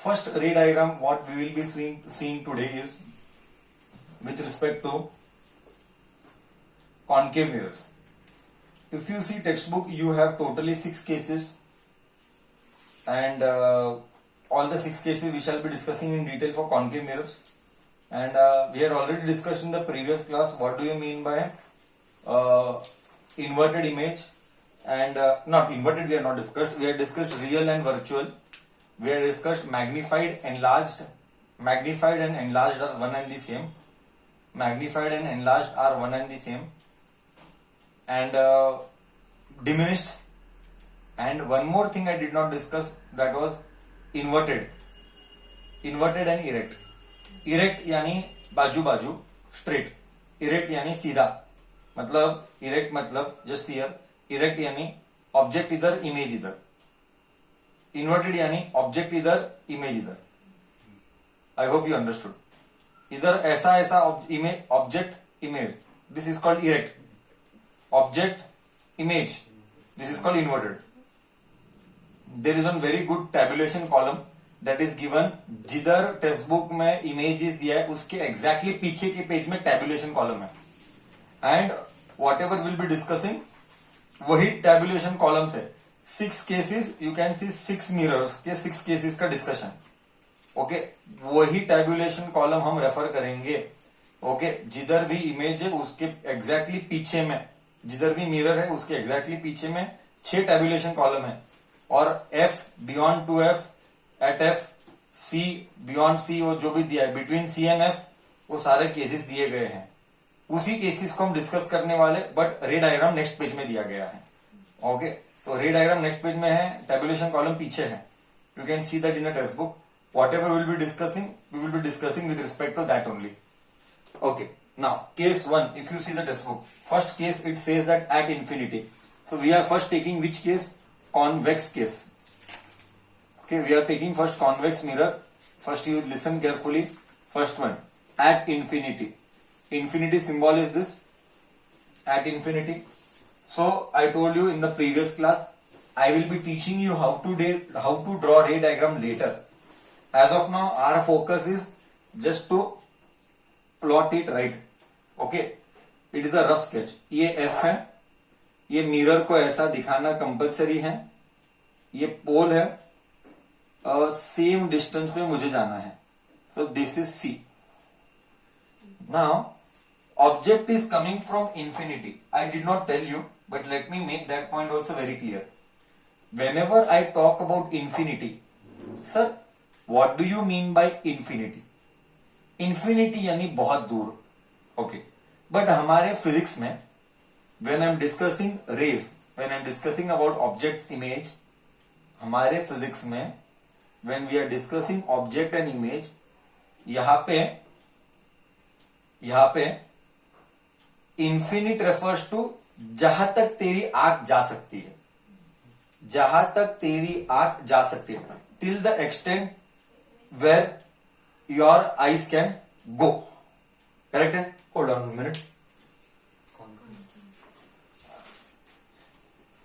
First ray diagram what we will be seeing today is with respect to concave mirrors. If you see textbook, you have totally 6 cases, and all the 6 cases we shall be discussing in detail for concave mirrors. And we had already discussed in the previous class what do you mean by inverted image, and not inverted we have not discussed. We have discussed real and virtual. We have discussed magnified, enlarged. Magnified and enlarged are one and the same. Magnified and enlarged are one and the same. And diminished. And one more thing I did not discuss, that was inverted. Inverted and erect. Erect यानी बाजू बाजू, straight. Erect यानी सीधा. मतलब erect मतलब just here. Erect यानी object इधर, image इधर. Inverted यानी object इधर, image इधर. I hope you understood. इधर ऐसा ऐसा object image. This is called erect. Object image. This is called inverted. There is one very good tabulation column that is given. जिधर text book में images दिया है उसके एग्जैक्टली पीछे के पेज में टेबुलेशन कॉलम है. And what ever will be discussing वही टेबुलेशन कॉलम से 6 cases you can C 6 mirrors के 6 केसेस का डिस्कशन. ओके, वही टेबुलेशन कॉलम हम रेफर करेंगे. ओके, जिधर भी इमेज है उसके एग्जैक्टली पीछे में, जिधर भी मिरर है उसके एग्जैक्टली पीछे में 6 टेबुलेशन कॉलम है. और F beyond two F, at F, C beyond C, वो जो भी दिया है बिटवीन C एंड F, वो सारे केसेस दिए गए हैं. उसी केसेस को हम डिस्कस करने वाले, बट रे डायग्राम नेक्स्ट पेज में दिया गया है. ओके, तो रे डायग्राम नेक्स्ट पेज में है, टेबुलेशन कॉलम पीछे है. You can see that in the text book. Whatever will be discussing, we will be discussing with respect to that only. Okay, now case 1, if you see the textbook, first case it says that at infinity. So we are first taking which case? Convex case. Okay, we are taking first convex mirror. First you listen carefully. First one, at infinity. Infinity symbol is this, at infinity. So I told you in the previous class, I will be teaching you how to draw ray diagram later. As of now, our focus is just to plot it right. Okay, it is a rough sketch. ये F है, ये mirror को ऐसा दिखाना compulsory है. ये पोल है, same distance पे मुझे जाना है. So this is C. Now object is coming from infinity. I did not tell you, but let me make that point also very clear. Whenever I talk about infinity, sir what do you mean by infinity? Infinity यानी बहुत दूर. Okay, but हमारे physics में when I am discussing rays, when I am discussing about objects image, हमारे physics में when we are discussing object and image, यहां पे infinite refers to जहां तक तेरी आंख जा सकती है. जहां तक तेरी आंख जा सकती है, till the extent where your eyes can go. Correct? Hold on a minute.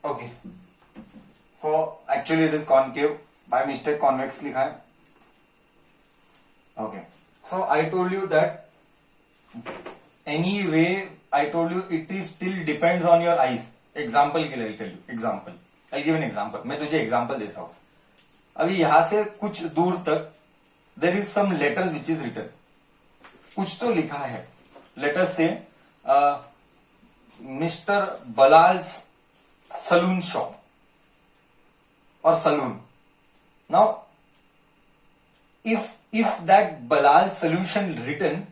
Okay. So actually it is concave. By mistake convex लिखा है. Okay. So I told you that any ray, I told you it is still depends on your eyes. Example के लिए I'll tell you. Example. I'll give an example. मैं तुझे example देता हूं. अभी यहां से कुछ दूर तक there is some letters which is written. कुछ तो लिखा है. Let us say Mr. Balal's saloon shop or saloon. Now if that Balal solution written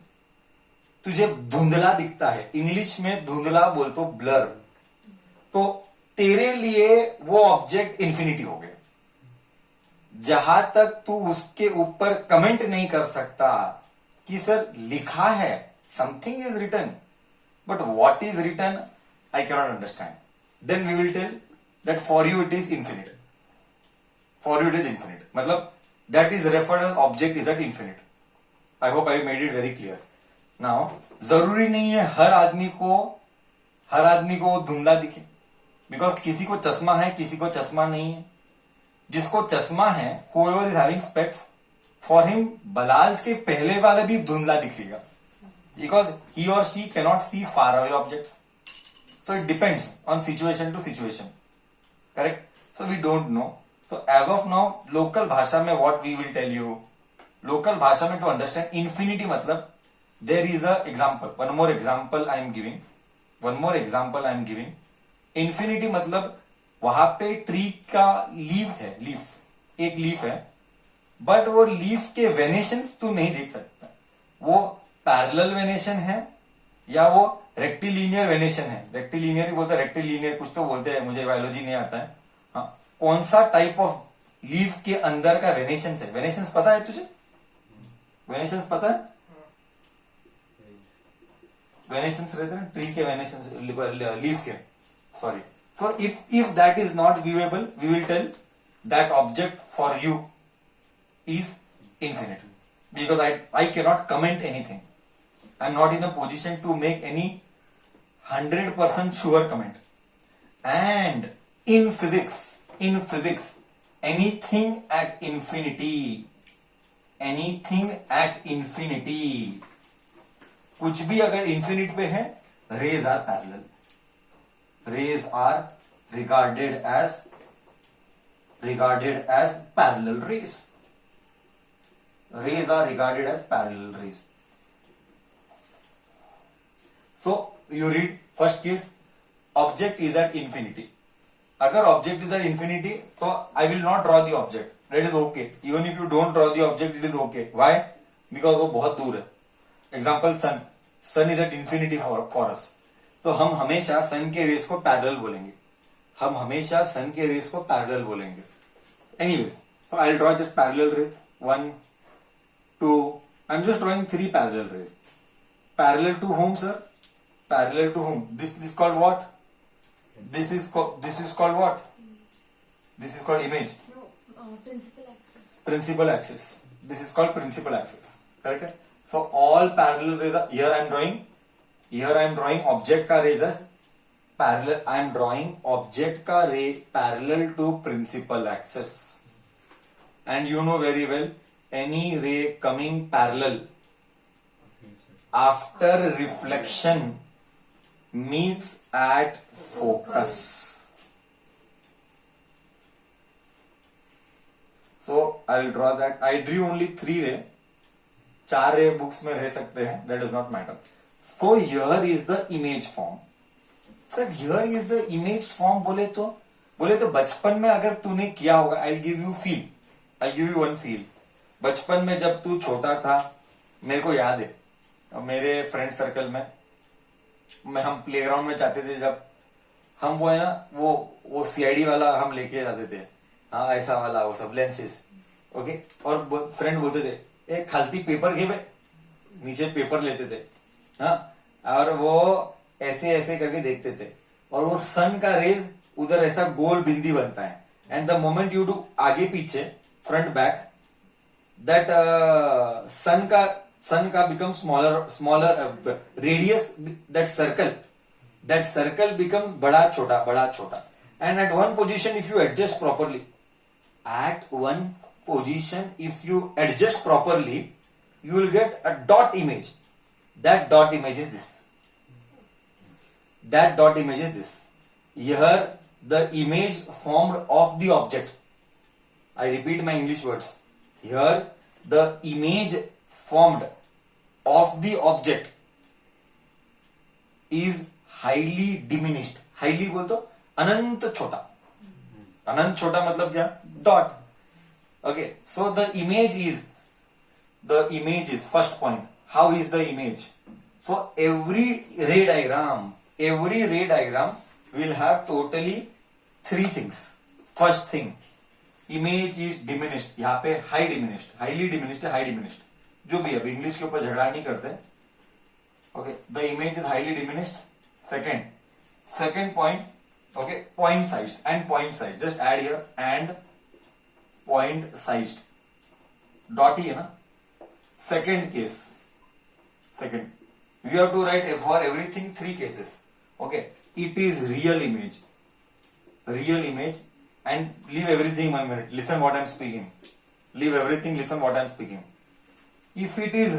तुझे धुंधला दिखता है, इंग्लिश में धुंधला बोल तो ब्लर, तो तेरे लिए वो ऑब्जेक्ट इंफिनिटी हो गया. जहां तक तू उसके ऊपर कमेंट नहीं कर सकता कि सर लिखा है, something is written, but what is written I can not understand, then we will tell that for you it is infinite. For you it is infinite मतलब that is referred as object is at infinite. I hope I made it very clear. Now जरूरी नहीं है हर आदमी को धुंधला दिखे, because किसी को चश्मा है, किसी को चश्मा नहीं है. जिसको चश्मा है, whoever is having specs, for him बलाल्स के पहले वाला भी धुंधला दिखेगा, बिकॉज ही और she cannot see far away objects. So it depends on situation to situation. Correct. So we don't know. तो एज ऑफ नाउ लोकल भाषा में what we will tell you, local भाषा में टू अंडरस्टैंड इन्फिनिटी मतलब there is a example. One more example I am giving. Infinity मतलब वहां पे tree का लीफ है, एक लीफ है, बट वो लीफ के वेनेशंस तू नहीं देख सकता. वो पैरेलल वेनेशन है या वो रेक्टिलिनियर वेनेशन है. रेक्टिलिनियर बोलते हैं, रेक्टिलिनियर कुछ तो बोलते हैं, मुझे बायोलॉजी नहीं आता है. हाँ, कौन सा टाइप ऑफ लीफ के अंदर का वेनेशंस है. वेनेशंस पता है तुझे? वेनेशंस पता है? वेनेशंस रहते हैं ट्री के, वेनेशंस लीफ के, sorry. So if that is not viewable, we will tell that object for you is infinite, because I cannot comment anything. I'm not in a position to make any 100% sure comment. And in physics, anything at infinity, कुछ भी अगर infinite पे है, rays are parallel. Rays are regarded as parallel rays. Rays are regarded as parallel rays. So you read first case, object is at infinity. अगर object is at infinity, तो I will not draw the object. That is okay. Even if you don't draw the object, it is okay. Why? Because वो बहुत दूर है. Example, sun. Sun is at infinity for us. तो हम हमेशा सन के race को पैरेलल बोलेंगे. Anyways, so I'll draw just parallel rays. 1, 2. I'm just drawing 3 parallel rays. Parallel to whom, sir? Parallel to whom? This is called what? This is called what? This is called image. No, principal axis. Principal axis. This is called principal axis. Correct? So all parallel rays are here. Here I am drawing object का rays as parallel. I am drawing object का ray parallel to principal axis. And you know very well, any ray coming parallel after reflection meets at focus. So I will draw that. I drew only 3 ray. 4 ray books में रह सकते हैं. That does not matter. So here is the image form. Sir, here is the image form बोले तो बचपन में अगर तूने किया होगा, I'll give you one feel. बचपन में जब तू छोटा था, मेरे को याद है, मेरे फ्रेंड सर्कल में हम प्लेग्राउंड में जाते थे, जब हम वो है ना वो CID वाला हम लेके जाते थे. हाँ, ऐसा वाला वो सब लेंसेज. ओके. और फ्रेंड बोलते थे, एक खालती पेपर घे बे, नीचे पेपर लेते थे. हाँ, और वो ऐसे करके देखते थे, और वो सन का रेज उधर ऐसा गोल बिंदी बनता है. And the moment you do आगे पीछे, फ्रंट बैक, दैट सन का become smaller radius, that circle becomes बड़ा छोटा. And at one position if you adjust properly, you will get a dot image. That dot image is this. Here the image formed of the object. I repeat my English words. Here the image formed of the object is highly diminished. Highly बोल तो अनंत छोटा. अनंत छोटा मतलब क्या? Dot. Okay. So the image is first point. How is the image? So every ray diagram will have totally 3 things. First thing, image is diminished. यहाँ पे highly diminished, जो भी. अब इंग्लिश के ऊपर झगड़ा नहीं करते. Okay, the image is highly diminished. Second point, okay, point sized. Just add here and point sized. Dot ही है ना. Second case. You have to write for everything 3 cases. Okay. It is real image. And leave everything 1 minute. Listen what I am speaking. leave everything, listen what I'm speaking. If it is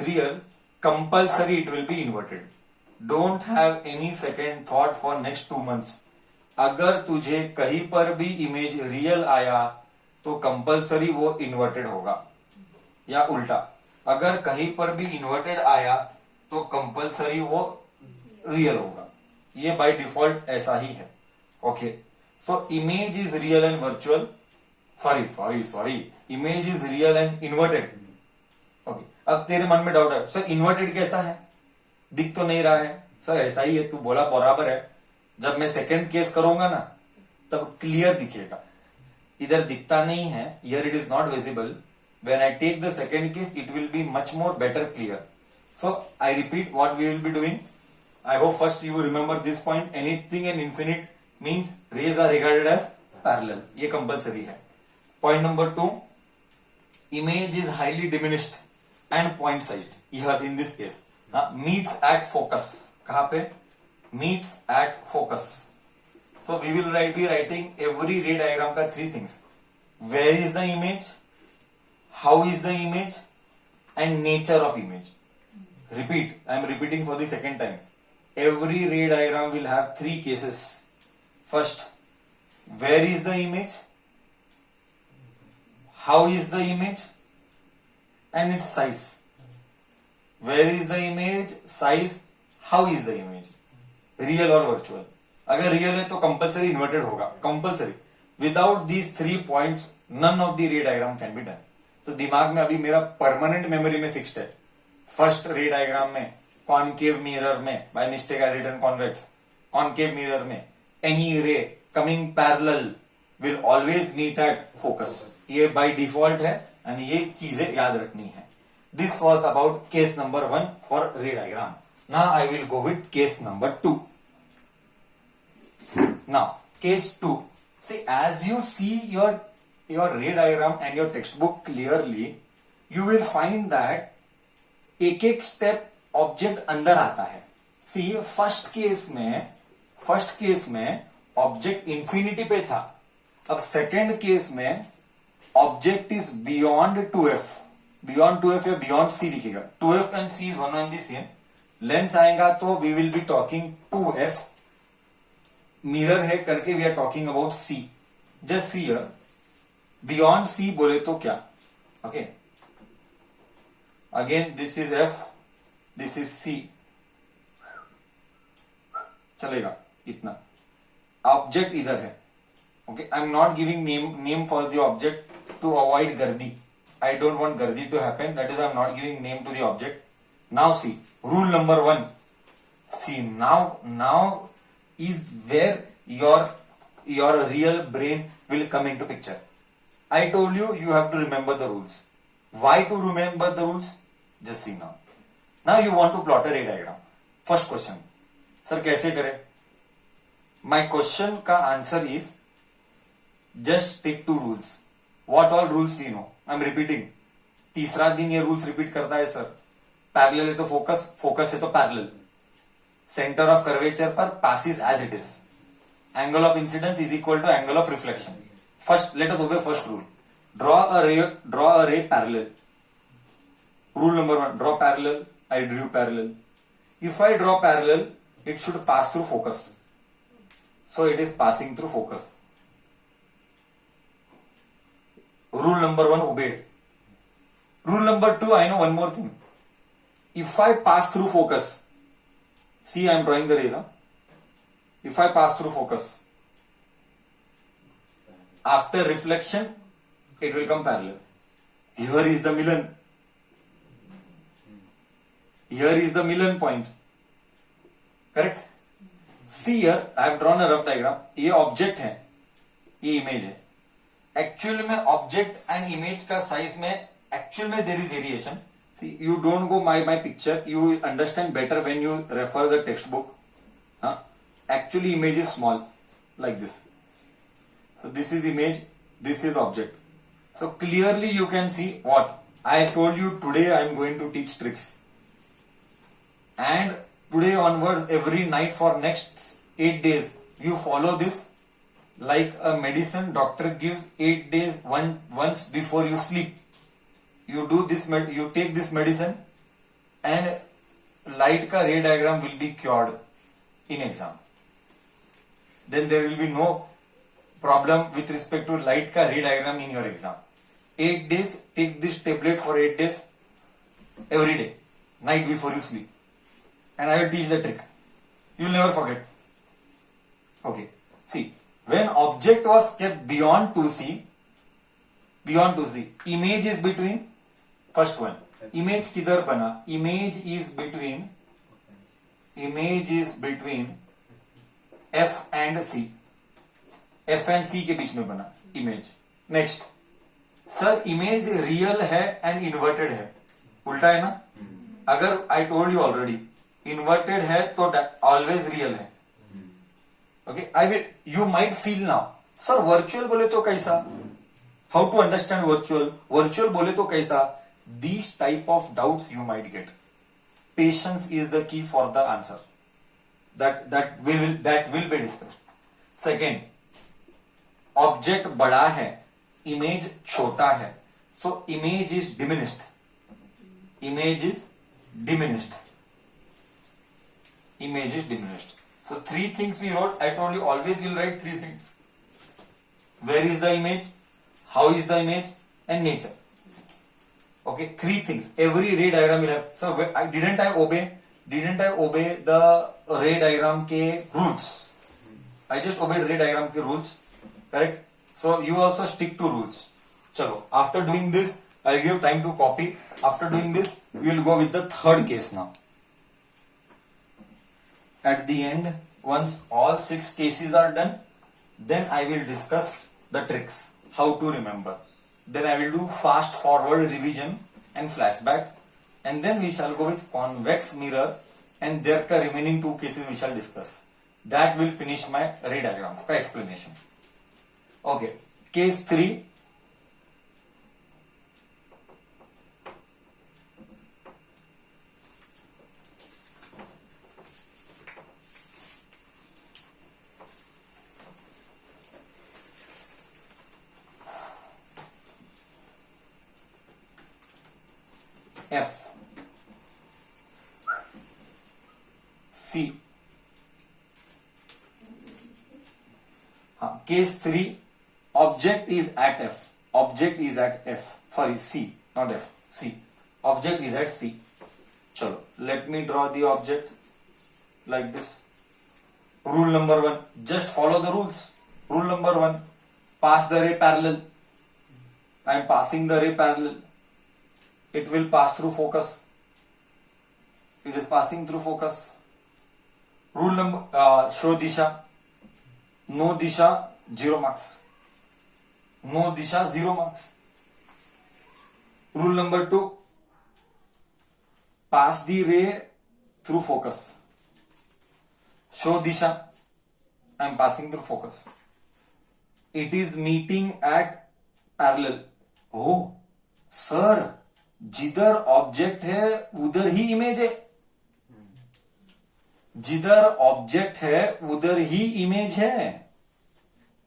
real, compulsory it will be inverted. Don't have any second thought for next 2 months. अगर तुझे कहीं पर भी image real आया तो compulsory वो inverted होगा, या उल्टा अगर कहीं पर भी इन्वर्टेड आया तो कंपलसरी वो रियल होगा. ये बाय डिफॉल्ट ऐसा ही है. Okay, so image is real and virtual. Sorry, image is real and inverted. Okay, अब तेरे मन में डाउट है, सर इन्वर्टेड कैसा है, दिख तो नहीं रहा है. सर ऐसा ही है, तू बोला बराबर है. जब मैं सेकंड केस करूंगा ना तब क्लियर दिखेगा. इधर दिखता नहीं है, here it is not visible. When I take the second case it will be much more better clear. So I repeat what we will be doing. I hope first you remember this point. Anything in infinite means rays are regarded as parallel. ये compulsory है. Point number 2, image is highly diminished and point sized. Here in this case meets at focus. कहाँ पे meets at focus. So we will be writing every ray diagram का 3 things. Where is the image, how is the image, and nature of image. Repeat, I am repeating for the second time. Every ray diagram will have 3 cases. First, where is the image, how is the image, and its size. Where is the image, size, how is the image. Real और virtual. अगर real है तो compulsory inverted होगा, compulsory. Without these 3 points none of the ray diagram can be done. तो दिमाग में अभी मेरा परमानेंट मेमोरी में फिक्स्ड है. फर्स्ट रे डायग्राम में कॉनकेव मिरर में by mistake I written convex. Concave mirror में any ray coming parallel will always meet at focus. ये बाय डिफॉल्ट है एंड ये चीजें याद रखनी है. This was about case number 1 for रे diagram. Now I will go with case number 2. Now case 2. See, as you see your ray diagram and your textbook clearly, you will find that एक step object अंदर आता है. See, first case में object infinity पे था. अब second case में object is beyond 2f. Beyond 2f या बियॉन्ड c लिखेगा. 2f and c is one and the same. Lens आएगा तो we will be talking 2f. Mirror है करके we are talking about c. Just see here, beyond c बोले तो क्या. Okay, again this is f, this is c. चलेगा इतना. Object इधर है. Okay, I'm not giving name for the object to avoid gardi. I don't want gardi to happen. That is, I'm not giving name to the object. Now see, rule number 1. See, now is where your real brain will come into picture. I told you have to remember the rules. Why to remember the rules? Just see now. Now you want to plot a ray diagram. First question, sir कैसे करें? My question का answer is just stick to rules. What all rules we know? I'm repeating. तीसरा दिन ये rules repeat करता है sir. Parallel है तो फोकस, फोकस है तो पैरेलल. सेंटर ऑफ कर्वेचर पर passes as it is. Angle of incidence is equal to angle of reflection. First, let us obey first rule. Draw a ray parallel. Rule number 1, draw parallel. I drew parallel. If I draw parallel, it should pass through focus. So it is passing through focus. Rule number 1 obeyed. Rule number 2, I know one more thing. If I pass through focus, see I am drawing the rays. If I pass through focus, after reflection, it will come parallel. Here is the Milan. Here is the Milan point. Correct? See here, I have drawn a rough diagram. ये object है, ये image है. Actual में object and image का size में actual में there is variation. See you don't go my picture, you will understand better when you refer the text book. Actually image is small like this. So this is image, this is object. So clearly you can see what I told you. Today I am going to teach tricks and today onwards every night for next 8 days you follow this. like a medicine doctor gives 8 days once before you sleep. You do this, you take this medicine and light ka ray diagram will be cured in exam. Then there will be no problem with respect to light ka ray diagram in your exam. 8 days, take this tablet for 8 days every day, night before you sleep. And I will teach the trick. You will never forget. Okay. See, when object was kept beyond 2C, image is between, first one, image किधर बना? Image is between F and C. F and C के बीच में बना image. Next, sir image real है and inverted है, उल्टा है ना? अगर आई टोल्ड यू ऑलरेडी इन्वर्टेड है तो ऑलवेज रियल है. Okay, I will, you might feel now, sir virtual बोले तो कैसा? हाउ टू अंडरस्टैंड वर्चुअल बोले तो कैसा? These type of doubts you might get. Patience is the key for the answer. that will be discussed. Second, object बड़ा है, image छोटा है, so image is diminished. So three things we wrote. I told you always we'll write three things. Where is the image, how is the image, and nature. Okay, three things. Every ray diagram will have. So didn't I obey the ray diagram के rules? I just obeyed ray diagram के rules, correct? So you also stick to rules. Chalo, after doing this, I'll give time to copy. After doing this, we will go with the third case now. At the end, once all 6 cases are done, then I will discuss the tricks, how to remember. Then I will do fast forward revision and flashback, and then we shall go with convex mirror, and there ka remaining 2 cases we shall discuss. That will finish my ray diagrams ka explanation. Okay, case 3. F C. Case 3. Object is at F. Sorry, C, not F. C. Object is at C. Chalo, let me draw the object like this. Rule number 1. Just follow the rules. Rule number 1. Pass the ray parallel. I am passing the ray parallel. It will pass through focus. It is passing through focus. Rule number, show disha. No disha, 0 marks. No disha, 0 marks. Rule number 2. Pass the ray through focus. Show disha. I am passing through focus. It is meeting at parallel. Oh, sir, जिधर object है उधर ही image है. जिधर object है उधर ही image है.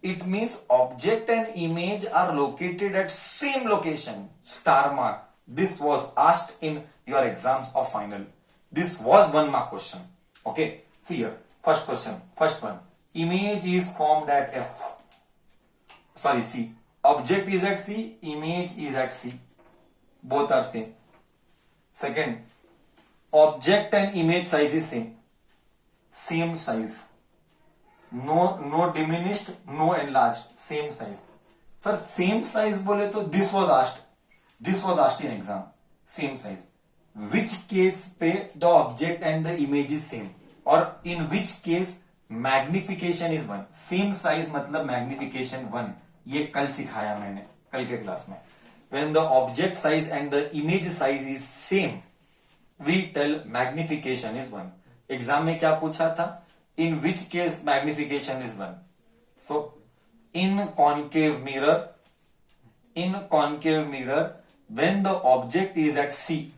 It means object and image are located at same location. Star mark. This was asked in your exams of final. This was 1 mark question. Okay, see here. First question. First one. Image is formed at F. Sorry, C. Object is at C. Image is at C. Both are same. Second, object and image size is same. Same size. No diminished, no enlarged. Same size. Sir, same size बोले तो this was asked. This was asked in exam. Same size. Which case पे the object and the image is same? Or in which case magnification is 1? Same size मतलब magnification 1. ये कल सिखाया मैंने, कल के क्लास में. When the object size and the image size is same, we tell magnification is 1. Exam में क्या पूछा था? In which case magnification is 1? So, in concave mirror, when the object is at C,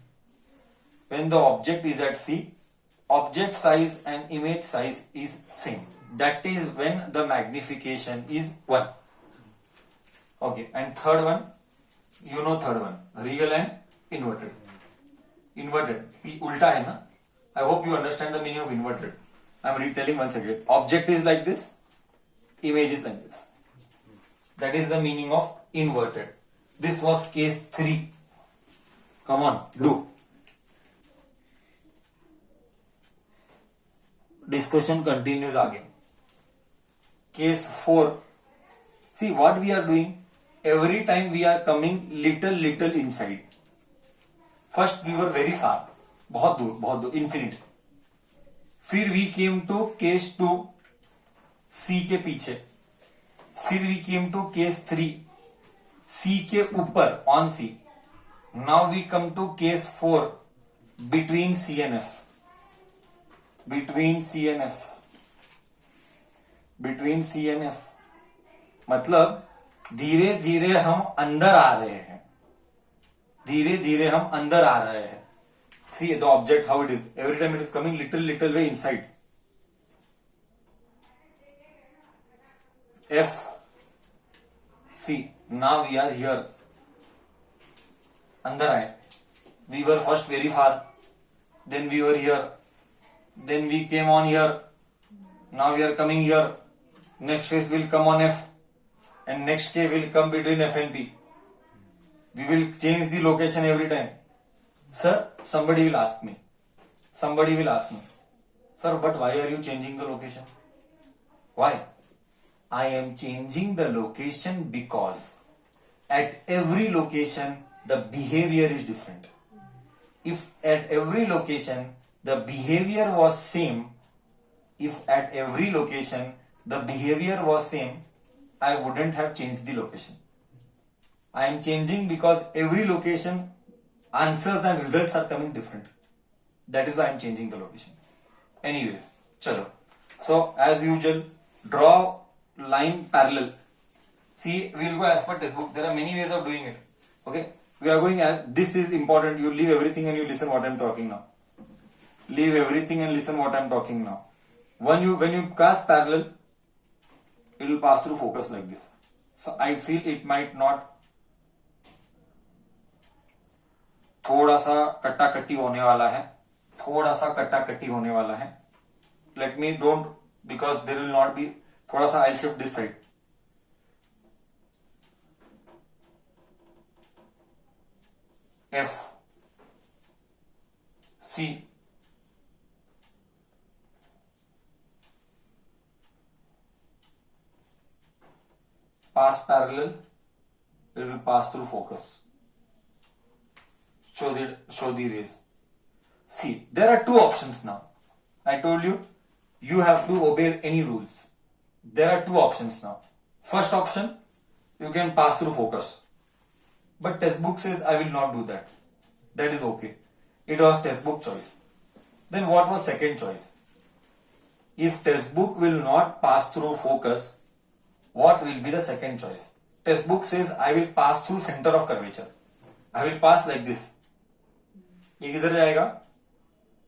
object size and image size is same. That is when the magnification is 1. Okay, and third one, you know third one, real and inverted. Inverted, ये उल्टा है ना? I hope you understand the meaning of inverted. I am retelling once again. Object is like this, image is like this. That is the meaning of inverted. This was case 3. Come on, do. Discussion continues again. Case 4. See what we are doing. Every time we are coming little inside. First we were very far. बहुत दूर, infinite. फिर we came to case 2. C के पीछे. फिर we came to case 3. C के ऊपर, on C. Now we come to case 4. Between C and F. Between C and F. Between C and F. मतलब धीरे धीरे हम अंदर आ रहे हैं. धीरे धीरे हम अंदर आ रहे हैं. See the object how it is. Every time it is coming little way inside. F. See now we are here. अंदर आए. We were first very far. Then we were here. Then we came on here. Now we are coming here. Next case will come on F. And next case will come between F and P. We will change the location every time. Sir, somebody will ask me. Sir, but why are you changing the location? Why? I am changing the location because at every location the behavior is different. If at every location the behavior was same, I wouldn't have changed the location. I am changing because every location answers and results are coming different. That is why I am changing the location. Anyways, chalo. So as usual, draw line parallel. See, we will go as per textbook. There are many ways of doing it. Okay, we are going as this is important. You leave everything and you listen what I am talking now. Leave everything and listen what I am talking now. When you cast parallel, it will pass through focus like this. So I feel it might not. थोड़ा सा कट्टा कट्टी होने वाला है. Let me don't, because there will not be. थोड़ा सा I'll shift this side. F. C. Pass parallel, it will pass through focus. Show the rays. See, there are two options now. I told you, you have to obey any rules. There are two options now. First option, you can pass through focus. But textbook says I will not do that. That is okay. It was textbook choice. Then what was second choice? If textbook will not pass through focus, what will be the second choice? Textbook says I will pass through center of curvature. I will pass like this. ये किधर जाएगा?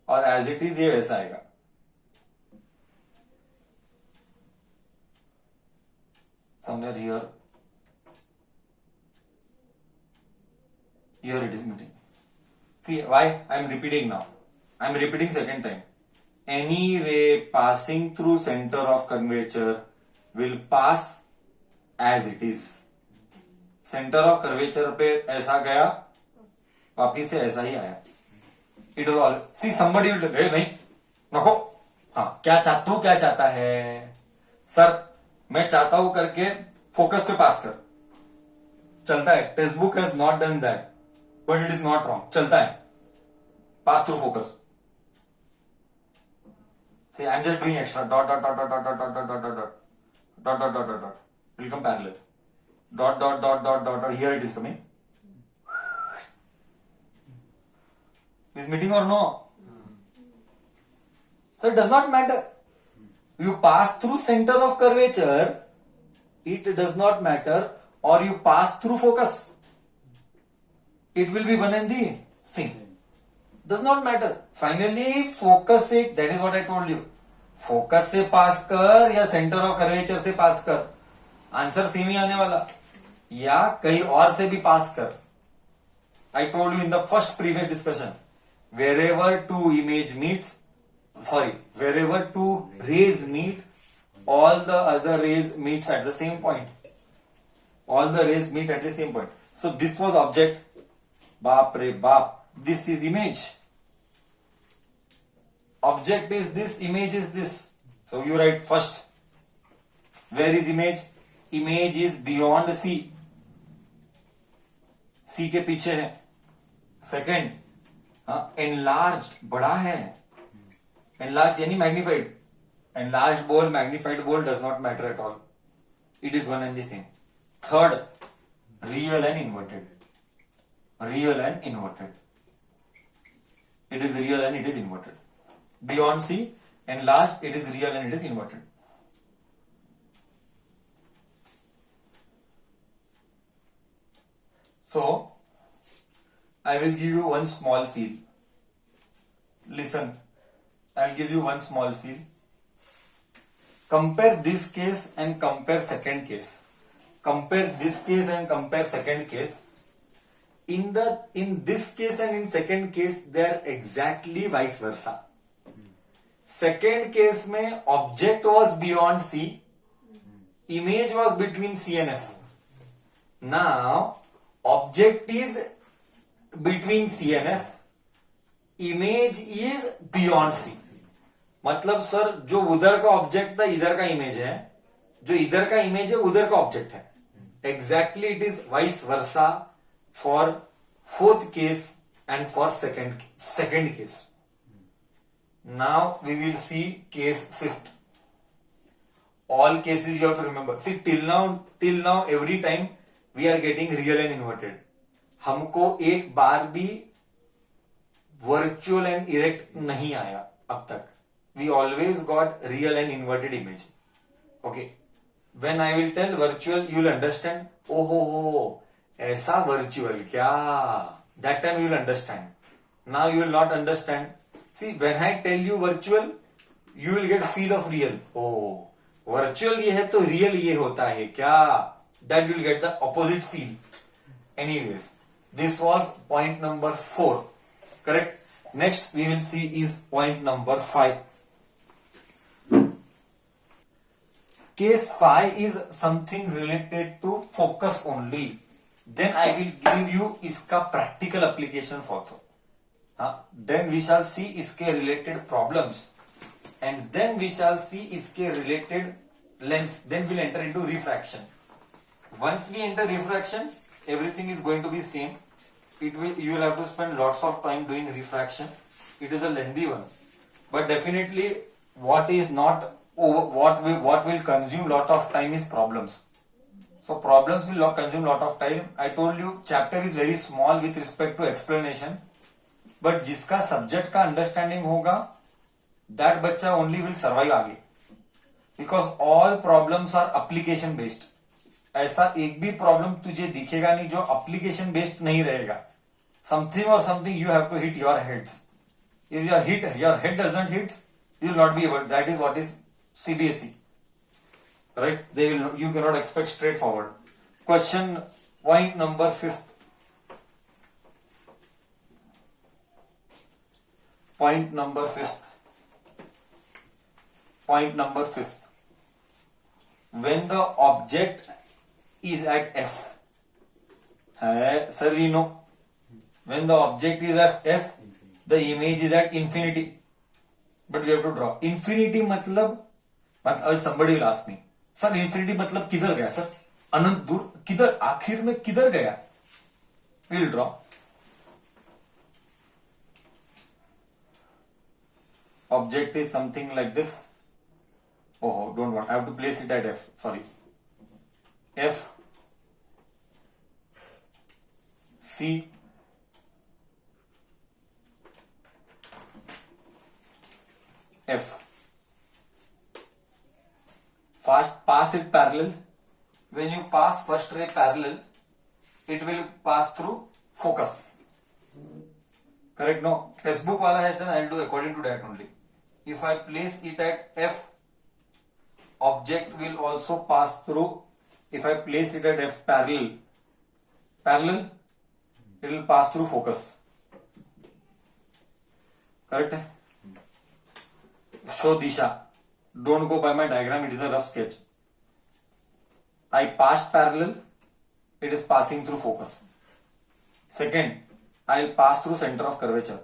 और as it is ये वैसा आएगा. Somewhere here. Here it is meeting. See why I am repeating now. I am repeating second time. Any ray passing through center of curvature will pass as it is. Centre of curvature पे ऐसा गया, वापिस से ऐसा ही आया. It will all C somebody will नहीं नको. हाँ, क्या चाहता है सर? मैं चाहता हूं करके फोकस पे पास कर. चलता है. Text book has not done that, but it is not wrong. चलता है. Pass through focus. See, I'm just doing extra dot dot dot dot dot dot dot dot dot dot dot dot dot dot dot. Will come parallel. Dot dot dot dot dot dot. Here it is coming. Is meeting or no? So it does not matter. You pass through center of curvature. It does not matter. Or you pass through focus. It will be one and the same. Does not matter. Finally, focus एक, that is what I told you. Focus से पास कर या centre of curvature से पास कर, answer same ही आने वाला, या कहीं और से भी पास कर. I told you in the first previous discussion, wherever two image meets, wherever two rays meet, all the other rays meets at the same point. All the rays meet at the same point. So this was object. Baap re baap. This is image. Object is this, image is this. So you write first. Where is image? Image is beyond C. C के पीछे है. Second, enlarge बड़ा है, enlarge यानी magnified. Enlarge बोल, magnified बोल does not matter at all, it is one and the same. Third, real and inverted. Real and inverted, it is real and it is inverted. Beyond C, enlarge, it is real and it is inverted. So I will give you one small field. Listen, I'll give you one small field. Compare this case and compare second case. Compare this case and compare second case. In this case and in second case, they are exactly vice versa. Second case में object was beyond C, image was between C and F. Now object is between C and F, image is beyond C. मतलब sir जो उधर का object था इधर का image है, जो इधर का इमेज है उधर का ऑब्जेक्ट है. Exactly it is vice versa for fourth case and for second case. Now we will see case fifth. All cases you have to remember. See, till now every time we are getting real and inverted. हमको एक बार भी virtual and erect नहीं आया अब तक. We always got real and inverted image. Okay, when I will tell virtual you will understand. ओहो, ऐसा virtual क्या? That time you will understand. Now you will not understand. See, when I tell you virtual you will get feel of real. ओ, virtual ये है तो real ये होता है क्या? That you will get the opposite feel. Anyways, this was point number 4. Correct? Next we will see is point number 5. Case 5 is something related to focus only. Then I will give you इसका practical application also. Then we shall see इसके related problems. And then we shall see इसके related lengths. Then we'll enter into refraction. Once we enter refraction, everything is going to be same. You will have to spend lots of time doing refraction. It is a lengthy one, but definitely what will consume lot of time is problems. So problems will consume lot of time. I told you chapter is very small with respect to explanation, but जिसका subject का understanding होगा, that बच्चा only will survive आगे, because all problems are application based. ऐसा एक भी problem तुझे दिखेगा नहीं जो एप्लीकेशन बेस्ड नहीं रहेगा. समथिंग और something you have to hit your heads. If your head doesn't hit, you will not be able. That is what is CBSE, right? They will, you can not expect straight forward. Question point number 5. Point number 5. Point number 5. When the object is at F. Sir, we know. When the object is at F, the image is at infinity. But we have to draw. Infinity मतलब somebody will ask me, sir, infinity मतलब किधर गया sir? अनंत दूर किधर? आखिर में किधर गया? We will draw. Object is something like this. Oh, don't want. I have to place it at F. Sorry. F, C, F. Pass it parallel. When you pass first ray parallel, it will pass through focus. Correct? No. Textbook wala has done. I will do according to that only. if I place it at F, object will also pass through. If I place it at F parallel, it will pass through focus. Correct? Show disha. Don't go by my diagram, it is a rough sketch. I passed parallel, it is passing through focus. Second, I will pass through center of curvature.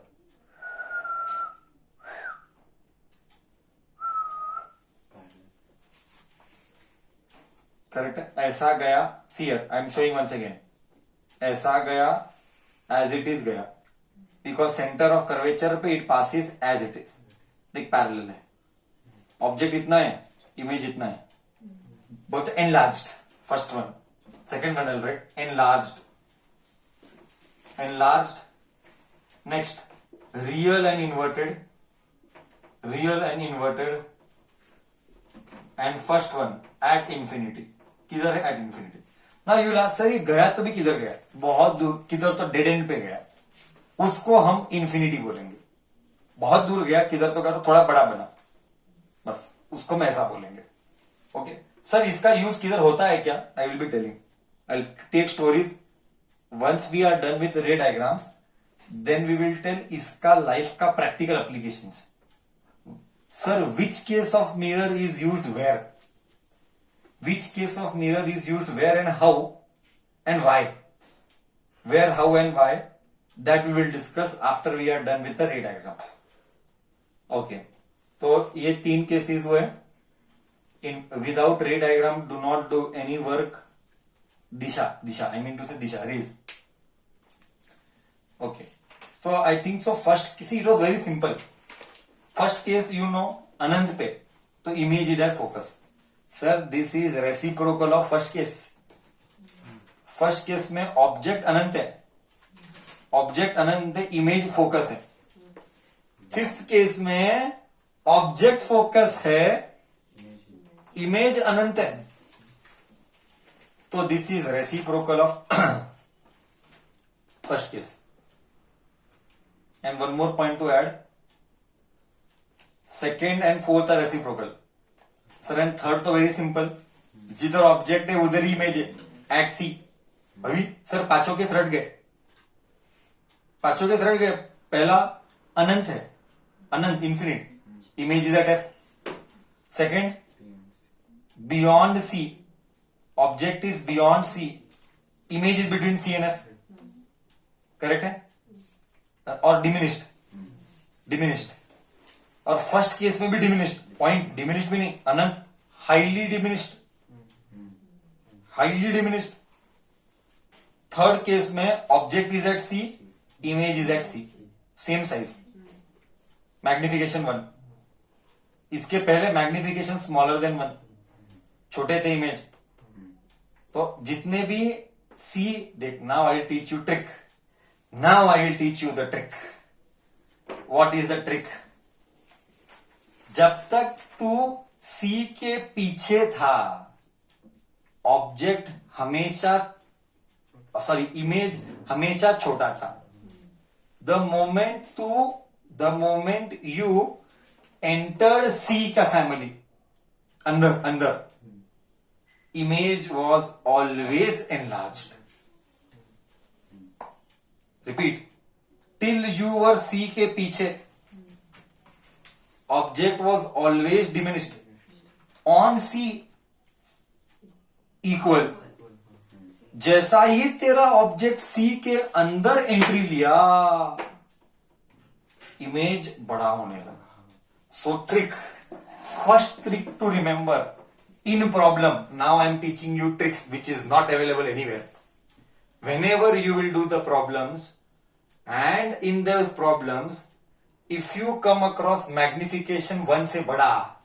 Correct? ऐसा गया, see here, I am showing once again. ऐसा गया, as it is गया. Because center of curvature पे it passes as it is. देख parallel है. Object इतना है, image इतना है. Both enlarged. First one. Second one I'll write enlarged. Enlarged. Next, real and inverted. Real and inverted. And first one at infinity. किधर है? at infinity. Now you will ask, sir ये गया तो भी किधर गया? बहुत दूर. किधर तो डेड एंड पे गया. उसको हम इंफिनिटी बोलेंगे. बहुत दूर गया, किधर तो गया तो थोड़ा बड़ा बना, बस उसको हम ऐसा बोलेंगे. ओके सर, इसका यूज किधर होता है क्या? I will be telling. I take stories. Once we are done with ray diagrams, then we will tell इसका लाइफ का practical applications. Sir which case of mirror is used where? Which case of mirror is used where and how and why? Where, how and why, that we will discuss after we are done with the ray diagrams. Okay, तो ये 3 cases हुए. In without ray diagram, do not do any work. Disha, I mean to say disha, rays. Okay, so I think so. First, see, it was very simple. First case, you know, Anant पे, तो image is at focus. Sir, this is reciprocal of first case. First case में object अनंत है. Object अनंत है, image focus है. Fifth case में object focus है, image अनंत है. तो this is reciprocal of first case. And one more point to add, second and fourth are reciprocal. Sir and third तो वेरी सिंपल, जिधर ऑब्जेक्ट है उधर ही इमेज है, एट सी. अभी सर पांचों केस रट गए. पांचों के सरल गए. पहला अनंत है, अनंत infinite, image is at F. Second beyond C, object is beyond C, image is between C and F. Correct है? और डिमिनिश्ड. और फर्स्ट केस में भी डिमिनिश्ड. पॉइंट डिमिनिश्ड भी नहीं, अनंत, हाईली डिमिनिश्ड. थर्ड केस में object is at C, image is at C, same size, magnification 1. इसके पहले मैग्निफिकेशन स्मॉलर देन 1, छोटे थे इमेज. तो जितने भी सी, देख, now I will teach you trick. Now I will teach you the trick. What is the trick? जब तक तू सी के पीछे था, ऑब्जेक्ट हमेशा, सॉरी, इमेज हमेशा छोटा था. The moment you entered C का family, अंदर, image was always enlarged. Repeat. Till you were C के पीछे, object was always diminished. On C equal. जैसा ही तेरा ऑब्जेक्ट सी के अंदर एंट्री लिया, इमेज बड़ा होने लगा. So trick, first trick to remember in problem. Now I am teaching you tricks which is not available anywhere. whenever you will do the problems, and in those problems, if you come across magnification 1 से बड़ा,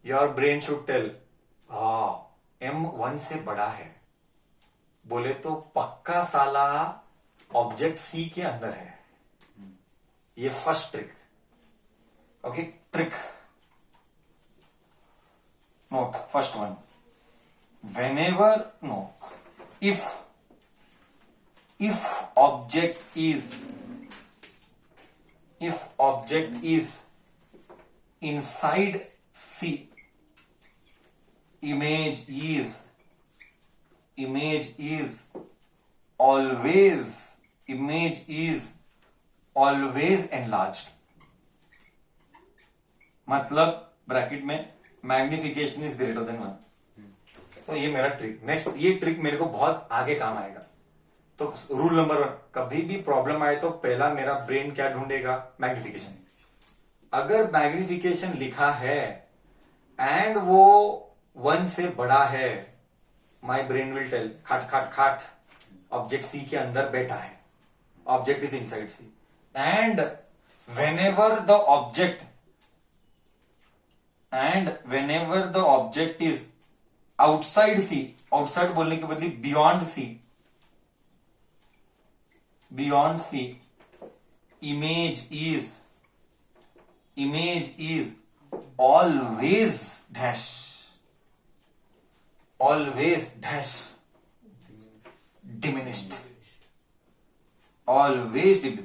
your brain should tell, m 1 से बड़ा है. बोले तो पक्का साला object C के अंदर है. ये first trick. Okay, trick note. First one, whenever, no, if object is inside C. Image is always enlarged. मतलब ब्रैकेट में मैग्निफिकेशन इज ग्रेटर देन 1. तो ये मेरा ट्रिक. नेक्स्ट, ये ट्रिक मेरे को बहुत आगे काम आएगा. तो रूल नंबर 1, कभी भी प्रॉब्लम आए तो पहला मेरा ब्रेन क्या ढूंढेगा? मैग्निफिकेशन. अगर मैग्निफिकेशन लिखा है एंड वो 1 से बड़ा है, माई ब्रेन विल टेल खाट खाट खाट, ऑब्जेक्ट सी के अंदर बैठा है, object is inside C. And whenever the object is outside C, outside बोलने के बदले beyond C, image is always dash diminished.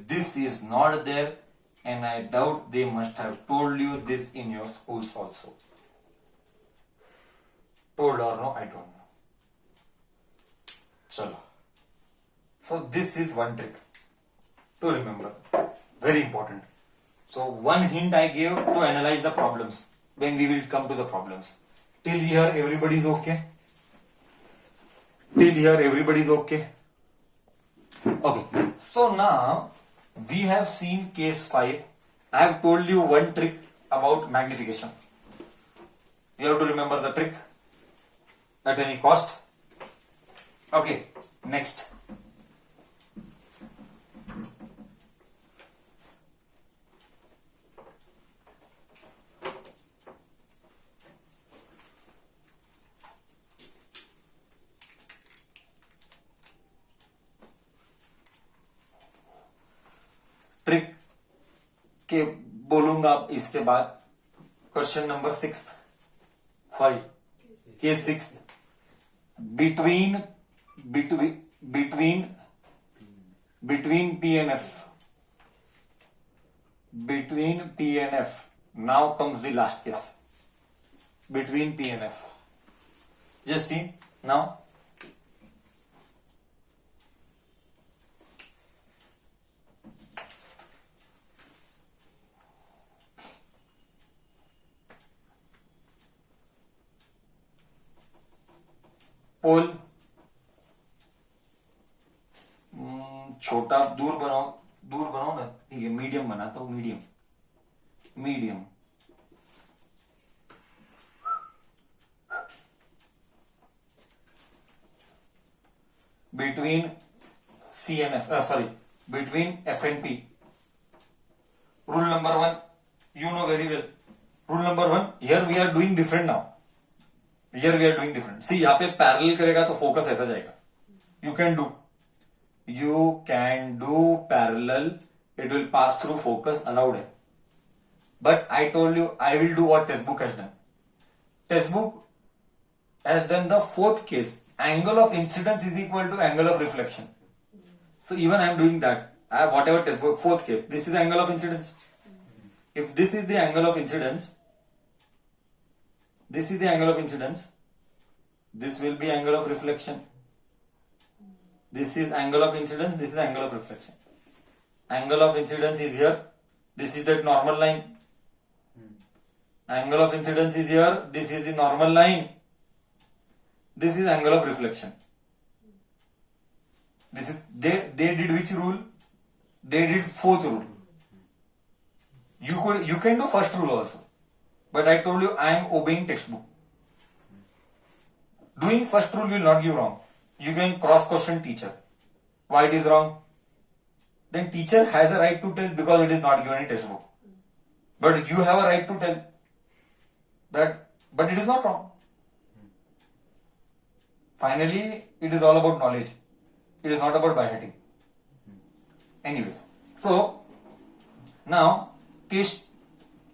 This is not there, and I doubt they must have told you this in your schools also. Told or no, I don't know. Chalo. So this is one trick to remember. Very important. So one hint I gave to analyze the problems when we will come to the problems. Till here everybody is okay? Okay. So now we have seen case 5. I have told you one trick about magnification. You have to remember the trick at any cost. Okay, next. Trick के बोलूंगा इसके बाद. Question number 5 case 6. between P and F. Now comes the last case. Between P and F. Just see now. पोल छोटा दूर बनाओ ना. ठीक है, मीडियम बनाता हूं. Medium between C and F, between F and P. Rule number 1, you know very well. Rule number 1, here we are doing different now. See, यहाँ पे पैरेलल करेगा तो फोकस ऐसा जाएगा. You can do parallel. It will pass through focus, allowed है. But I told you I will do what textbook has done. Textbook has done the 4th case. Angle of incidence is equal to angle of reflection. So even I am doing that. Whatever textbook, 4th case. This is angle of incidence. If this is the angle of incidence, this will be angle of reflection. This is angle of incidence, this is angle of reflection. Angle of incidence is here. This is the normal line. Angle of incidence is here. This is the normal line. This is angle of reflection. This is they did which rule? They did 4th rule. You can do 1st rule also. But I told you I am obeying textbook. Doing 1st rule will not give wrong. You can cross question teacher. Why it is wrong? Then teacher has a right to tell because it is not given in textbook. But you have a right to tell that, but it is not wrong. Finally, it is all about knowledge. It is not about by-heading. Anyways, so now case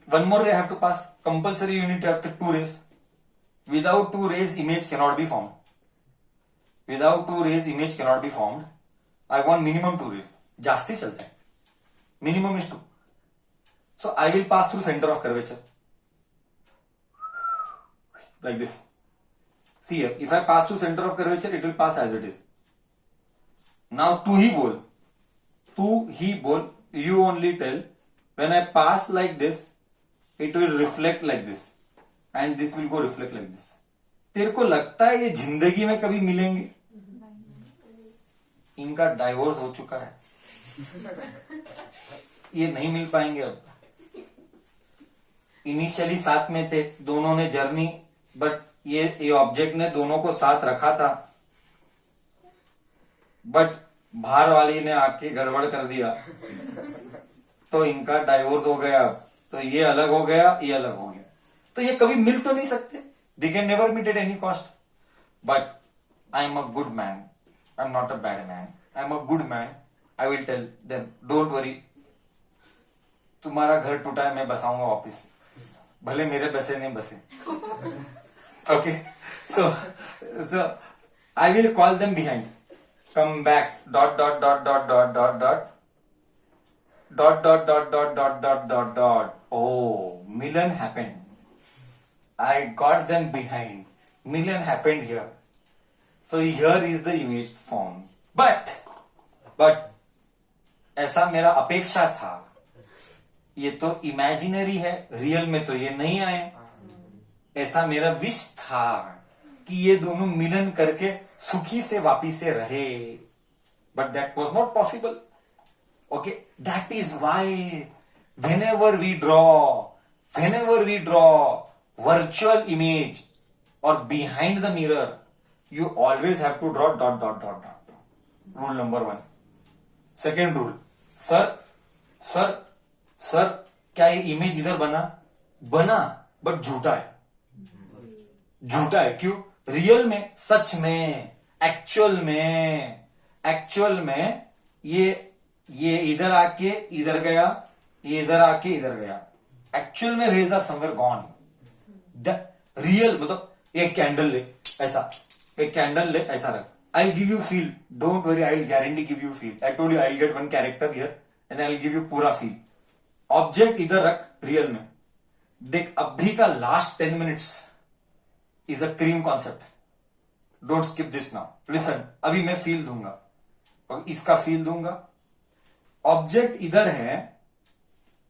one more ray I have to pass. Compulsory you need to have the 2 rays. Without 2 rays, image cannot be formed. I want minimum 2 rays. जास्ती चलता है. Minimum is 2. So I will pass through center of curvature. like this. See here, if I pass to center of curvature, it will pass as it is. Now tu hi bol, you only tell, when I pass like this, it will reflect like this, and this will go reflect like this. तेरे को लगता है ये जिंदगी में कभी मिलेंगे? इनका डाइवोर्स हो चुका है, ये नहीं मिल पाएंगे अब. इनिशियली साथ में थे, दोनों ने जर्नी, बट ये ऑब्जेक्ट ने दोनों को साथ रखा था, बट बाहर वाली ने आके गड़बड़ कर दिया, तो इनका डाइवोर्स हो गया. तो ये अलग हो गया, ये अलग हो गया. तो ये कभी मिल तो नहीं सकते. They can never meet at any cost. But I am a good man, I am not a bad man, I am a good man. I will tell them, don't worry, तुम्हारा घर टूटा है, मैं बसाऊंगा वापिस, भले मेरे बसे नहीं बसे. Okay, so I will call them behind, come back, dot dot dot dot dot dot dot dot dot dot dot dot dot dot dot. Oh, million happened. I got them behind. Million happened here. So here is the image form. But ऐसा मेरा अपेक्षा था. ये तो imaginary है, real में तो ये नहीं आए. ऐसा मेरा विश था कि ये दोनों मिलन करके सुखी से वापिस से रहे, but that was not possible. Okay, that is why whenever we draw virtual image or behind the mirror, you always have to draw dot dot dot dot. Rule number 1. Second rule, sir क्या ये image इधर बना but झूठा है. क्यों? Real में, सच में, actual में ये इधर आके इधर गया, ये इधर आके इधर गया. एक्चुअल में rays are somewhere gone. Real मतलब एक कैंडल ले ऐसा रख. I give you feel, don't worry, I will guarantee give you feel. I told you I will get one character here and I will give you पूरा फील. Object इधर रख real में, देख अभी का last 10 minutes is a cream concept. Don't skip this now. Listen, अभी मैं फील दूंगा और इसका फील दूंगा. ऑब्जेक्ट इधर है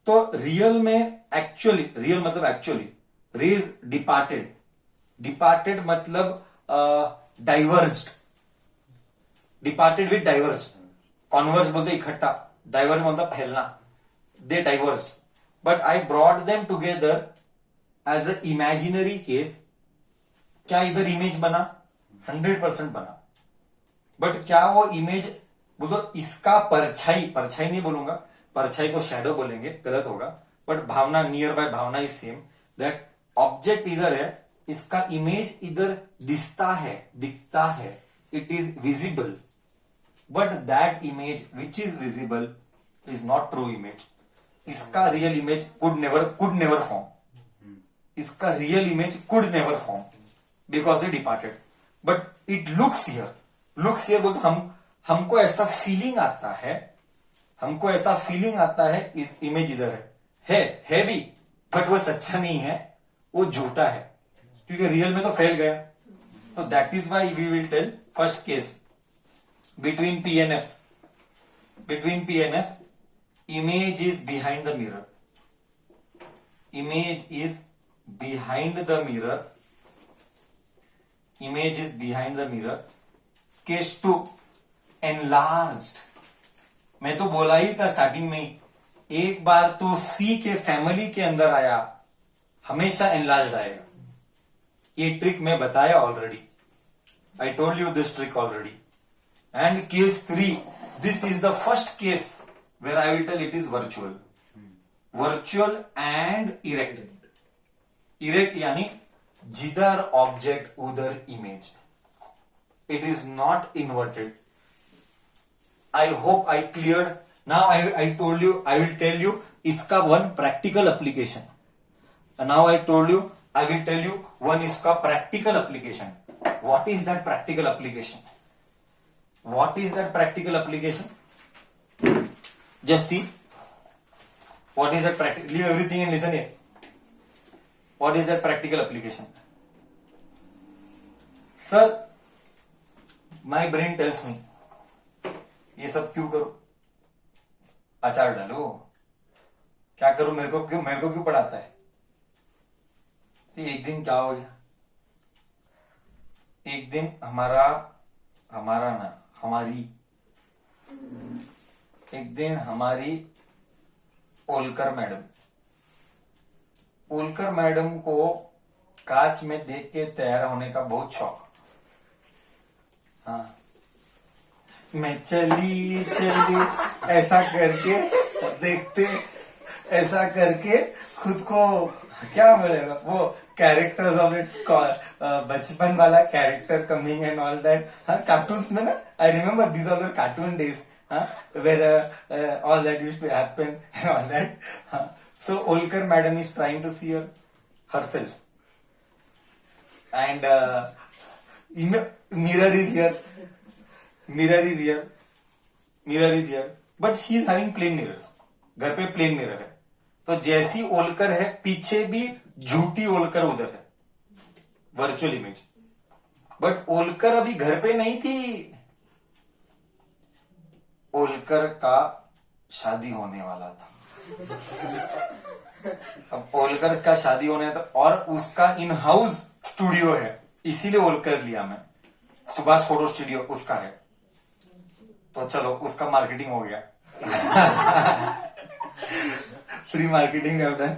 तो रियल में रियल मतलब एक्चुअली रेज डिपार्टेड मतलब diverged. Departed with diverge. Converge बोलते इकट्ठा, डाइवर्ज मतलब फैलना. They diverge, but I brought them together as a imaginary case. क्या इधर इमेज बना? 100% बना. बट क्या वो इमेज बोलो इसका परछाई नहीं बोलूंगा, परछाई को शैडो बोलेंगे, गलत होगा. बट भावना, नियर बाय भावना इज सेम. दैट ऑब्जेक्ट इधर है, इसका इमेज इधर दिखता है. It is visible, but that image which is visible is not true image. इसका real image could never form. इसका real image could never form because they departed. But it looks here बोलते हमको ऐसा feeling आता है image इधर है भी, बट वो सच्चा नहीं है, वो झूठा है, क्योंकि रियल में तो फैल गया. तो that is why we will tell first case between P and F, image is behind the mirror. Image is behind the mirror. Case 2, enlarged. मैं तो बोला ही था स्टार्टिंग में, एक बार तो C के फैमिली के अंदर आया, हमेशा एनलार्ज आएगा. ये ट्रिक मैं बताया already. I told you this trick already. And case 3, this is the first case where I will tell it is virtual and erect यानी जिधर ऑब्जेक्ट उधर image. It is not inverted. I hope I cleared. Now I told you, I will tell you इसका one practical application. Now I told you, I will tell you one इसका practical application. What is that practical application? Just see. What is that practical? Leave everything and listen here. What is that practical application? Sir my brain tells me ये सब क्यों करो, अचार डालो, क्या करूं, मेरे को क्यों पढ़ाता है। तो एक दिन क्या हो गया, एक दिन एक दिन हमारी ओलकर मैडम को कांच में देख के तैयार होने का बहुत शौक। हाँ, मैं चली ऐसा करके देखते, ऐसा करके खुद को क्या बोलेगा वो कैरेक्टर्स ऑफ इट्स बचपन वाला character coming and all that. हाँ, कार्टून्स में ना, I remember these are the cartoon days, where all that used to happen and all that. So Olkar madam is trying to see herself and mirror is here but she is having plain mirrors, घर पे plane mirror है। तो जैसी ओलकर है पीछे भी झूठी ओलकर उधर है, वर्चुअल इमेज। बट ओलकर अभी घर पे नहीं थी, ओलकर का शादी होने वाला था। अब ओलकर का शादी होने था और उसका इन हाउस स्टूडियो है, इसीलिए ओलकर लिया मैं। सुभाष फोटो स्टूडियो उसका है, तो चलो उसका मार्केटिंग हो गया। Free marketing have done,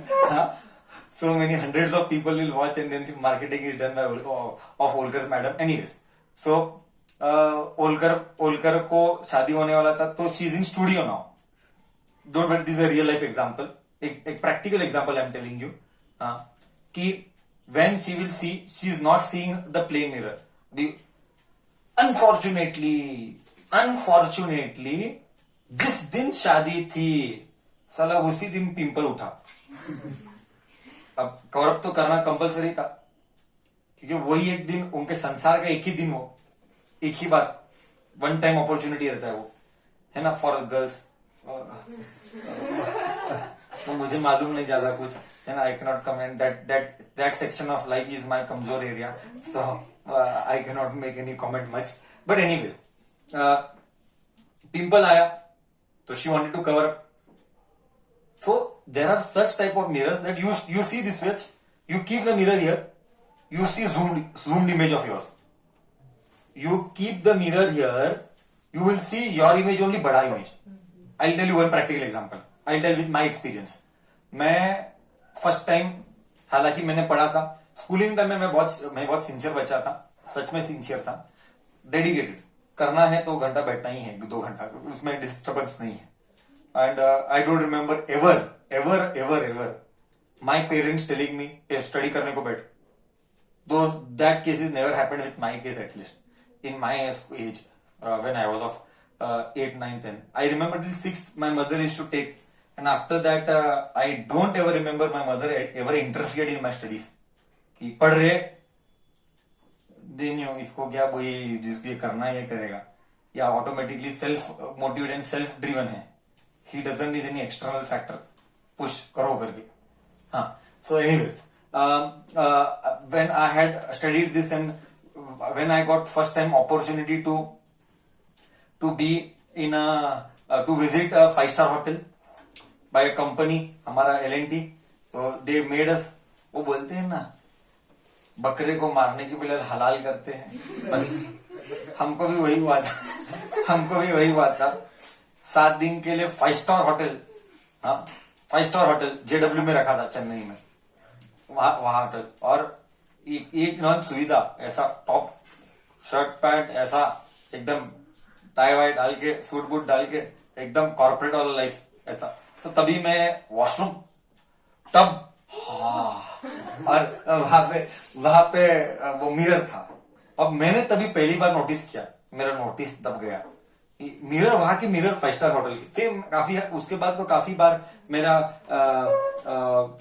so many hundreds of people will watch and then marketing is done by of Olkar's madam. Anyways, so Olkar को शादी होने वाला था, तो she is in studio now. Don't wait, this is a real life example, एक practical example I am telling you, कि when she will see, she is not seeing the play mirror. Unfortunately जिस दिन शादी थी साला उसी दिन pimple उठा। अब कवर अप तो करना कंपलसरी था, क्योंकि वही एक दिन उनके संसार का एक ही दिन, वो एक ही बात, वन टाइम अपॉर्चुनिटी रहता है वो, है ना, फॉर गर्ल्स। तो मुझे मालूम नहीं ज्यादा कुछ, है ना, I can not comment that section of life is my कमजोर area, so I can not make any comment much. But anyways, pimple आया तो she wanted to cover up. So there are such type of mirrors that you see this switch, you keep the mirror here, you see zoomed image of yours. You keep the mirror here, you will see your image only, बड़ा image. I'll tell you one practical example. I'll tell with my experience. मैं first time, हालांकि मैंने पढ़ा था schooling time में, मैं बहुत sincere बच्चा था, सच में सिंसियर था, डेडिकेटेड। करना है तो घंटा बैठना ही है, 2 घंटा, उसमें डिस्टर्बेंस नहीं है। And I don't remember ever my parents telling me, "Hey, study करने को बैठ." Though that cases never happened with my case, at least in my age, when I was of 8, 9, 10. I remember till 6th my mother used to take, and after that I don't ever remember my mother ever interfered in my studies. कि पढ़ रहे दिन, इसको क्या वही जिसको ये करना है ये करेगा, या automatically self motivated and self driven है, he doesn't need any external factor push करो करके। हाँ, so anyways, when I had studied this and when I got first time opportunity to be in to visit a 5-star hotel by a company, हमारा L&T, तो they made us, वो बोलते हैं ना, बकरे को मारने के बजाय हलाल करते हैं, बस हमको भी वही हुआ था। 7 दिन के लिए 5-स्टार होटल, हाँ 5-स्टार होटल JW में रखा था चेन्नई में, वहां होटल, और एक नॉन सुविधा, ऐसा टॉप शर्ट पैंट, ऐसा एकदम टाई वाई डाल के, सूट बूट डाल के, एकदम कॉर्पोरेट वाला लाइफ ऐसा। तो तभी मैं वॉशरूम टब, हाँ, और वहां पे वो मिरर था। अब मैंने तभी पहली बार नोटिस किया, मेरा नोटिस तब गया, मिरर, वहां के मिरर 5-स्टार होटल के। फिर काफी, उसके बाद तो काफी बार मेरा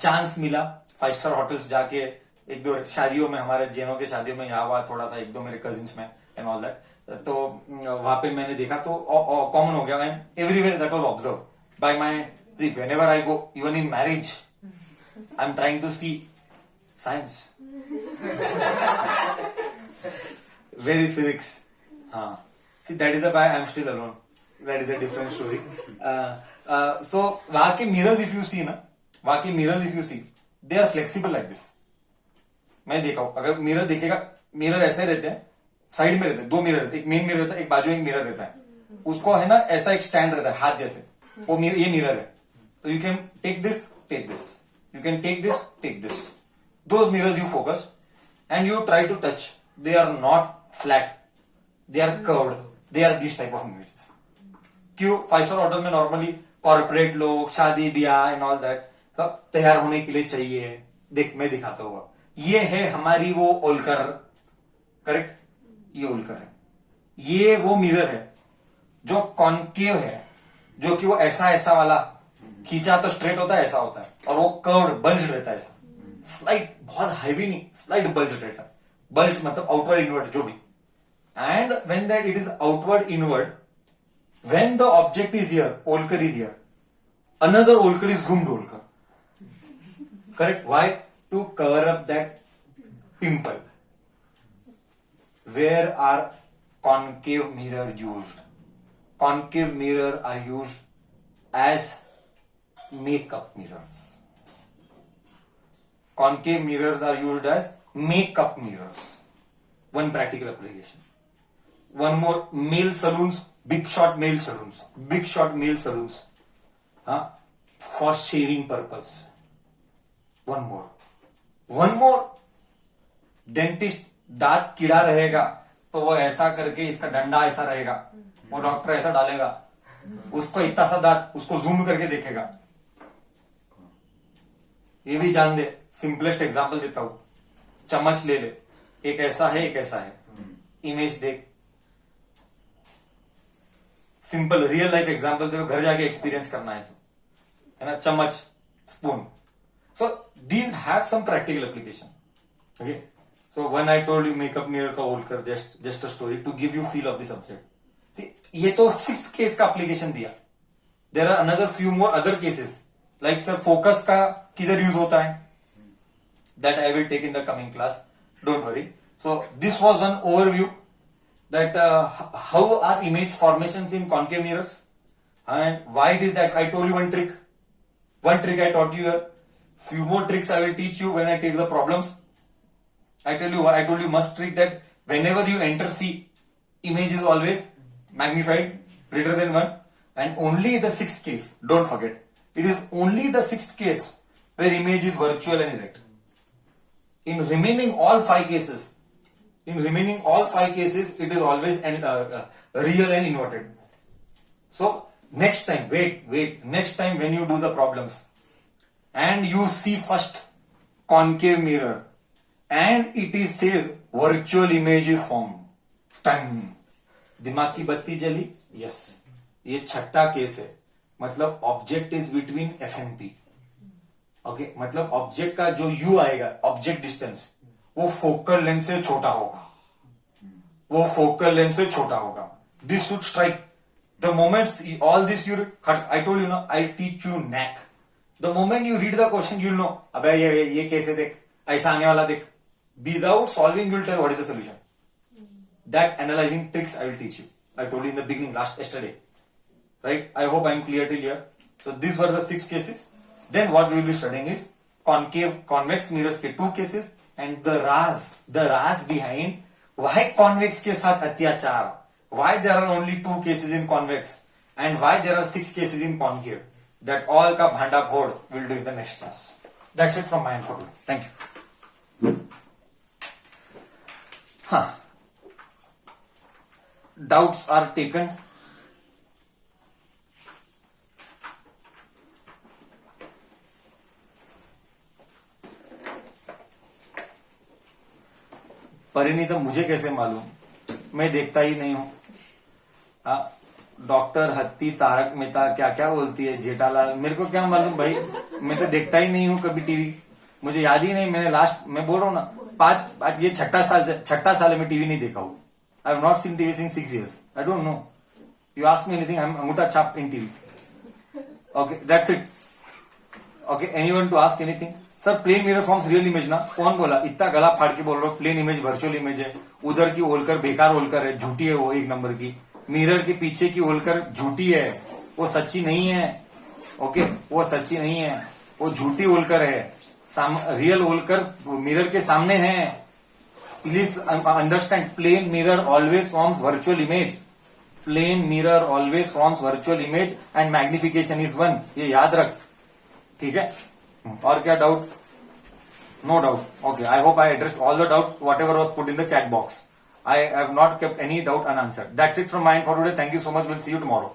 चांस मिला 5-स्टार होटल्स जाके, 1-2 शादियों में, हमारे जैनों के शादियों में, यहाँ वहां थोड़ा सा 1-2 मेरे कजिन्स में एंड ऑल दैट, तो वहां पे मैंने देखा, तो कॉमन हो गया, and everywhere that was observe by my, whenever I go, even in marriage, I am trying to see science. Where is physics? See, that is the why I'm still alone. That is a different story. So वहाँ के mirrors if you see ना, वहाँ के mirrors if you see, they are flexible like this. मैं देखा हूं, अगर mirror देखेगा, मिरर ऐसे रहते हैं, साइड में रहते हैं, दो मिरर, एक मेन मिरर रहता है, एक बाजू एक मिरर रहता है, उसको है ना ऐसा एक स्टैंड रहता है हाथ जैसे, वो मिरर, ये मिरर है, तो you can take this, you can take this, those mirrors you focus and you try to touch, they are not flat, they are curved, they are this type of images. क्यों? 5 star hotel में normally corporate लोग, शादी ब्याह and all that तैयार होने के लिए चाहिए. देख, मैं दिखाता हूँ, ये है हमारी वो ओलकर, करेक्ट, ये ओलकर है, ये वो मिरर है जो कॉन्केव है, जो कि वो ऐसा वाला खींचा तो स्ट्रेट होता है, ऐसा होता है, और वो कर्व्ड बल्ज रहता है, ऐसा स्लाइट, बहुत हैवी नहीं, स्लाइट बल्ज रहता है. बल्ज मतलब आउटवर्ड इनवर्ड जो भी. And when that it is outward inward, when the object is here, Olkar is here, another Olkar is zoomed Olkar. Correct? Why? To cover up that pimple. Where are concave mirror used? Concave mirror are used as makeup mirrors. Concave mirrors are used as makeup mirrors. One practical application. One more, male saloons, big shot male saloons. For shaving purpose. One more, dentist दांत कीड़ा रहेगा तो वो ऐसा करके इसका डंडा ऐसा रहेगा, वो डॉक्टर ऐसा डालेगा, उसको इतना सा दांत, उसको जूम करके देखेगा. ये भी जान दे, सिंपलेस्ट एग्जांपल देता हूं, चम्मच ले ले, एक ऐसा है, एक ऐसा है, इमेज देख, सिंपल रियल लाइफ एग्जांपल तेरे घर जाके एक्सपीरियंस करना है ना, चम्मच, spoon. So these have some practical application. Okay. So when I told you makeup mirror का ओलकर, just a story to give you feel of the subject. See, ये तो 6th केस का application दिया. There are another few more other cases. Like sir, focus का किधर use होता है? That I will take in the coming class. Don't worry. So this was one overview that how are image formations in concave mirrors and why it is that. I told you one trick. One trick I taught you here. Few more tricks I will teach you when I take the problems. I told you must trick that whenever you enter C, image is always magnified greater than 1, and only the 6th case, don't forget, it is only the 6th case where image is virtual and erect. In remaining all 5 cases, it is always real and inverted. So next time, wait, next time when you do the problems, and you see first concave mirror and it is says virtual image is formed, टन, दिमाग की बत्ती जली. Yes, ये 6ठा case है, मतलब object is between F and P. Okay, मतलब object का जो यू आएगा, ऑब्जेक्ट डिस्टेंस, वो फोकल लेंथ से छोटा होगा, this should strike the moments, all this you, I told you know, I teach you knack. The moment you read the question, you'll know, अबे ये कैसे देख, ऐसा आने वाला देख. Without solving, you'll tell what is the solution. That analyzing tricks I will teach you. I told you in the beginning, yesterday. Right? I hope I am clear till here. So these were the 6 cases. Then what we will be studying is concave, convex mirrors के 2 cases and the raz behind why convex के साथ अत्याचार, why there are only 2 cases in convex and why there are 6 cases in concave. That all का भांडा फोड़ will do in the next class. That's it from my end for today. Thank you. Doubts are taken. Parineeta मुझे कैसे मालूम, मैं देखता ही नहीं हूं. डॉक्टर हत्ती, तारक मेहता क्या क्या बोलती है, जेठालाल, मेरे को क्या मालूम भाई, मैं तो देखता ही नहीं हूं कभी टीवी, मुझे याद ही नहीं. मैंने लास्ट, मैं बोल रहा हूँ ना, ये छठा साल है मैं टीवी नहीं देखा हूँ. I have not seen TV since 6 years. I don't know, you ask me anything, I am अंगूठा छाप in TV. Okay, that's it. Okay, anyone to ask anything? Sir plane mirror forms real image ना, कौन बोला? इतना गला फाड़ के बोल रहा हूँ प्लेन इमेज वर्चुअल इमेज है। उधर की होलकर बेकार होलकर है, झूठी है वो एक नंबर की। मिरर के पीछे की होलकर झूठी है, वो सच्ची नहीं है। ओके, वो सच्ची नहीं है, वो झूठी होलकर है। रियल होलकर मिरर के सामने है। Please understand, plane mirror always forms virtual image. Plane mirror always forms virtual image and magnification is one, ये याद रख, ठीक है? और क्या doubt? No doubt. Okay, I hope I addressed all the doubt whatever was put in the chat box. I have not kept any doubt unanswered. That's it from my end for today. Thank you so much. We'll see you tomorrow.